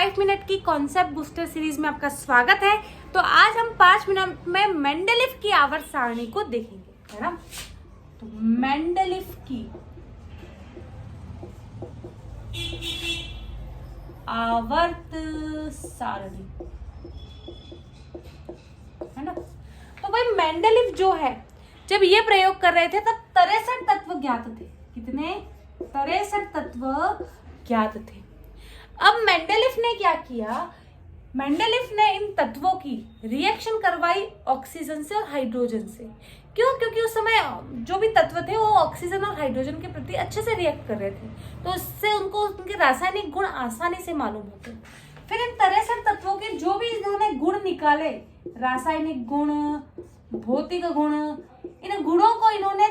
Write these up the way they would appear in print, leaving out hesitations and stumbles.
5 minute की concept booster series में आपका स्वागत है। तो आज हम 5 मिनट में मेंडलीव की आवर्त सारणी को देखेंगे, है ना। तो मेंडलीव की आवर्त सारणी, है ना। तो भाई मेंडलीव जो है, जब ये प्रयोग कर रहे थे तब 63 तत्व ज्ञात थे। कितने? 63 तत्व ज्ञात थे। अब मेंडलीव ने क्या किया? मेंडलीव ने इन तत्वों की रिएक्शन करवाई ऑक्सीजन से और हाइड्रोजन से। क्यों? क्योंकि उस समय जो भी तत्व थे वो ऑक्सीजन और हाइड्रोजन के प्रति अच्छे से रिएक्ट कर रहे थे, तो इससे उनको उनके रासायनिक गुण आसानी से मालूम होते। फिर इन 63 तत्वों के जो भी इन्होंने गुण निकाले, रासायनिक गुण, भौतिक गुण, इन गुणों को इन्होंने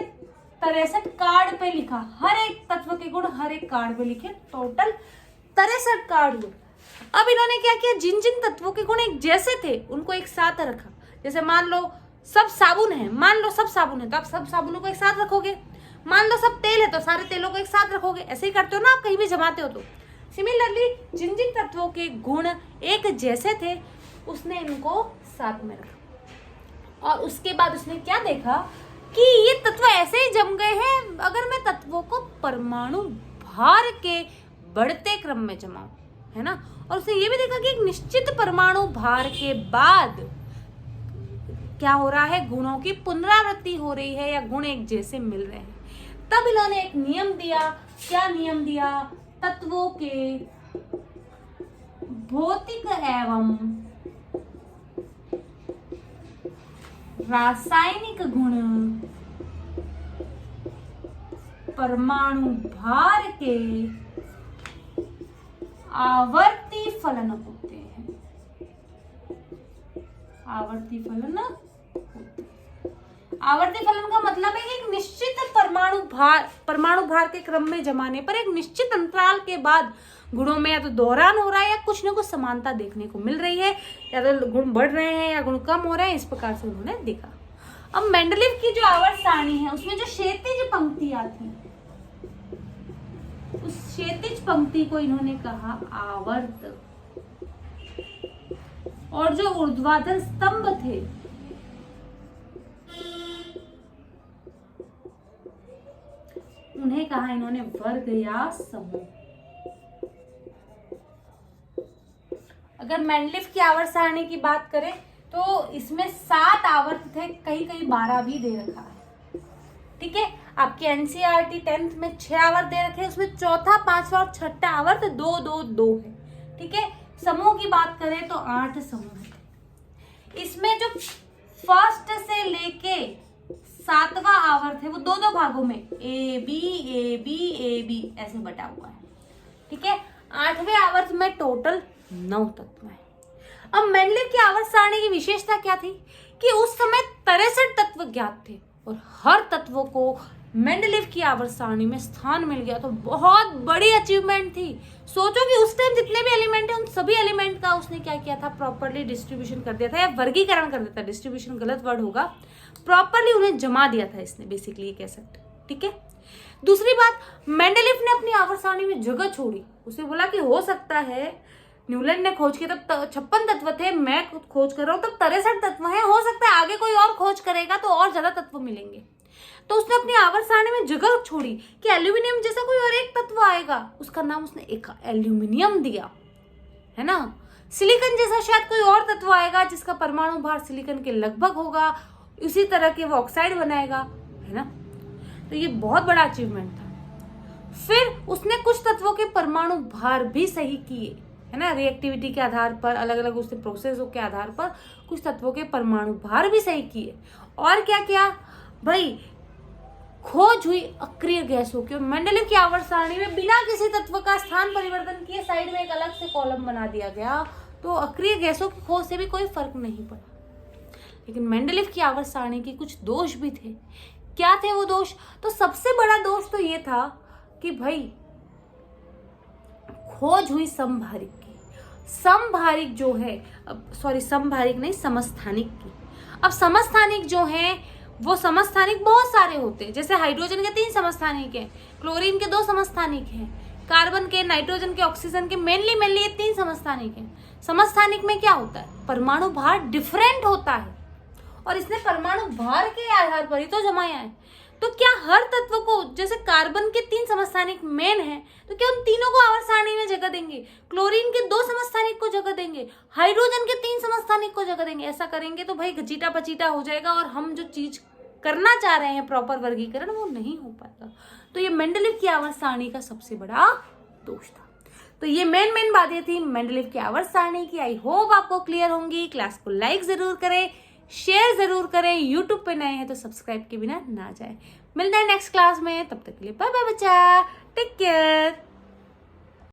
63 कार्ड पे लिखा। हर एक तत्व के गुण हर एक कार्ड पे लिखे। टोटल 63 कार्ड हुए। अब इन्होंने क्या किया? जिन जिन तत्वों के गुण एक जैसे थे उनको एक साथ रखा। जैसे मान लो सब साबुन है, तो आप सब साबुनों को एक साथ रखोगे। मान लो सब तेल है तो सारे तेलों को एक साथ रखोगे। ऐसे ही करते हो ना आप, कहीं भी जमाते हो तो। सिमिलरली जिन जिन तत्वों के गुण एक जैसे थे उसने इनको साथ में रखा। और उसके बाद उसने क्या देखा कि ये तत्व ऐसे ही जम गए हैं अगर मैं तत्वों को परमाणु भार के बढ़ते क्रम में जमाऊं, है ना। और उसने ये भी देखा कि एक निश्चित परमाणु भार के बाद क्या हो रहा है, गुणों की पुनरावृत्ति हो रही है या गुण एक जैसे मिल रहे हैं। तब इन्होंने एक नियम दिया। क्या नियम दिया? तत्वों के भौतिक एवं रासायनिक गुण परमाणु भार के आवर्ती फलन होते हैं। आवर्ती फलन होते हैं। आवर्ती फलन का मतलब है कि एक निश्चित परमाणु भार के क्रम में जमाने पर एक निश्चित अंतराल के बाद गुणों में या तो दोहरान हो रहा है या कुछ न कुछ समानता देखने को मिल रही है, या तो गुण बढ़ रहे हैं या गुण कम हो रहे हैं। इस प्रकार से उन्होंने देखा। अब मेंडलीव की जो आवर्त सारणी है उसमें जो क्षैतिज पंक्तियां थी, उस क्षैतिज पंक्ति को इन्होंने कहा आवर्त, और जो ऊर्ध्वाधर स्तंभ थे उन्हें कहा इन्होंने वर्ग या समूह। अगर मेंडलीव की आवर्त सारणी की बात करें तो इसमें 7 आवर्त थे, कहीं कहीं 12 भी दे रखा है। ठीक है, आपके एनसीईआरटी 10th में 6 आवर्त दे रखे हैं, उसमें चौथा, पांचवा और छठा आवर्त 2 2 2 है। ठीक है, समूह की बात करें तो 8 समूह है। इसमें जो फर्स्ट से लेके 7वां आवर्त है वो 2 भागों में ए बी ऐसे बटा हुआ है। ठीक है, 8वें आवर्त में टोटल 9 तत्व है। अब मेंडलीव की आवर्त सारणी की विशेषता क्या थी कि उस समय 63 तत्व ज्ञात थे और हर तत्वों को मेंडलीव की आवर्त सारणी में स्थान मिल गया। तो बहुत बड़ी अचीवमेंट थी। सोचो कि उस टाइम जितने भी एलिमेंट हैं उन सभी एलिमेंट का उसने क्या किया था? प्रॉपरली डिस्ट्रीब्यूशन कर दिया था, या वर्गीकरण कर दिया था। डिस्ट्रीब्यूशन गलत वर्ड होगा, प्रॉपरली उन्हें जमा दिया था इसने, बेसिकली ये कह सकते। ठीक है, दूसरी बात, मेंडलीव ने अपनी आवर्त सारणी में जगह छोड़ी। उसे बोला कि हो सकता है न्यूलैंड ने खोज किया तब 56 तत्व थे, मैं खोज कर रहा हूं तब 63 तत्व हैं, हो सकता है आगे कोई और खोज करेगा तो और ज्यादा तत्व मिलेंगे। तो उसने अपनी आवर्त सारणी में जगह छोड़ी कि एल्यूमिनियम जैसा कोई और एक तत्व आएगा, उसका नाम उसने एक एल्यूमिनियम दिया, है ना। सिलिकॉन जैसा शायद कोई और तत्व आएगा जिसका परमाणु भार सिलिकॉन के लगभग होगा, उसी तरह के वो ऑक्साइड बनाएगा, है ना। तो ये बहुत बड़ा अचीवमेंट था। फिर उसने कुछ तत्वों के परमाणु भार भी सही किए, है ना। रिएक्टिविटी के आधार पर, अलग अलग उसके प्रोसेसों के आधार पर कुछ तत्वों के परमाणु भार भी सही किए। और क्या किया भाई? खोज हुई अक्रिय गैसों की। मेंडलीव की आवर्त सारणी में बिना किसी तत्व का स्थान परिवर्तन किए साइड में एक अलग से कॉलम बना दिया गया, तो अक्रिय गैसों की खोज से भी कोई फर्क नहीं पड़ा। लेकिन मेंडलीव की आवर्त सारणी के कुछ दोष भी थे। क्या थे वो दोष? तो सबसे बड़ा दोष तो ये था कि भाई खोज हुई समभारिक की। समभारिक जो है, समभारिक नहीं, समस्थानिक की। अब समस्थानिक जो है वो समस्थानिक बहुत सारे होते हैं। जैसे हाइड्रोजन के 3 समस्थानिक हैं, क्लोरीन के 2 समस्थानिक हैं, कार्बन के, नाइट्रोजन के, ऑक्सीजन के, मेनली ये 3 समस्थानिक हैं। समस्थानिक में क्या होता है, परमाणु भार डिफरेंट होता है और इसने परमाणु भार के आधार पर ही तो जमाया है। तो क्या हर तत्व को, जैसे कार्बन के 3 समस्थानिक मेन है, तो क्या उन तीनों को आवर्त सारणी में जगह देंगे? क्लोरीन के 2 समस्थानिक को जगह देंगे, हाइड्रोजन के 3 समस्थानिक को जगह देंगे? ऐसा करेंगे तो भाई घचीटा पचीटा हो जाएगा और हम जो चीज करना चाह रहे हैं प्रॉपर वर्गीकरण, वो नहीं हो पाएगा। तो ये मेंडलीव की आवर्त सारणी का सबसे बड़ा दोष था। तो ये मेन बातें थी मेंडलीव की आवर्त सारणी की। आई होप आपको क्लियर होंगी। क्लास को लाइक जरूर करें, शेयर जरूर करें। यूट्यूब पे नए हैं तो सब्सक्राइब के बिना ना जाए। मिलते हैं नेक्स्ट क्लास में, तब तक के लिए बाय बाय बच्चा, टेक केयर।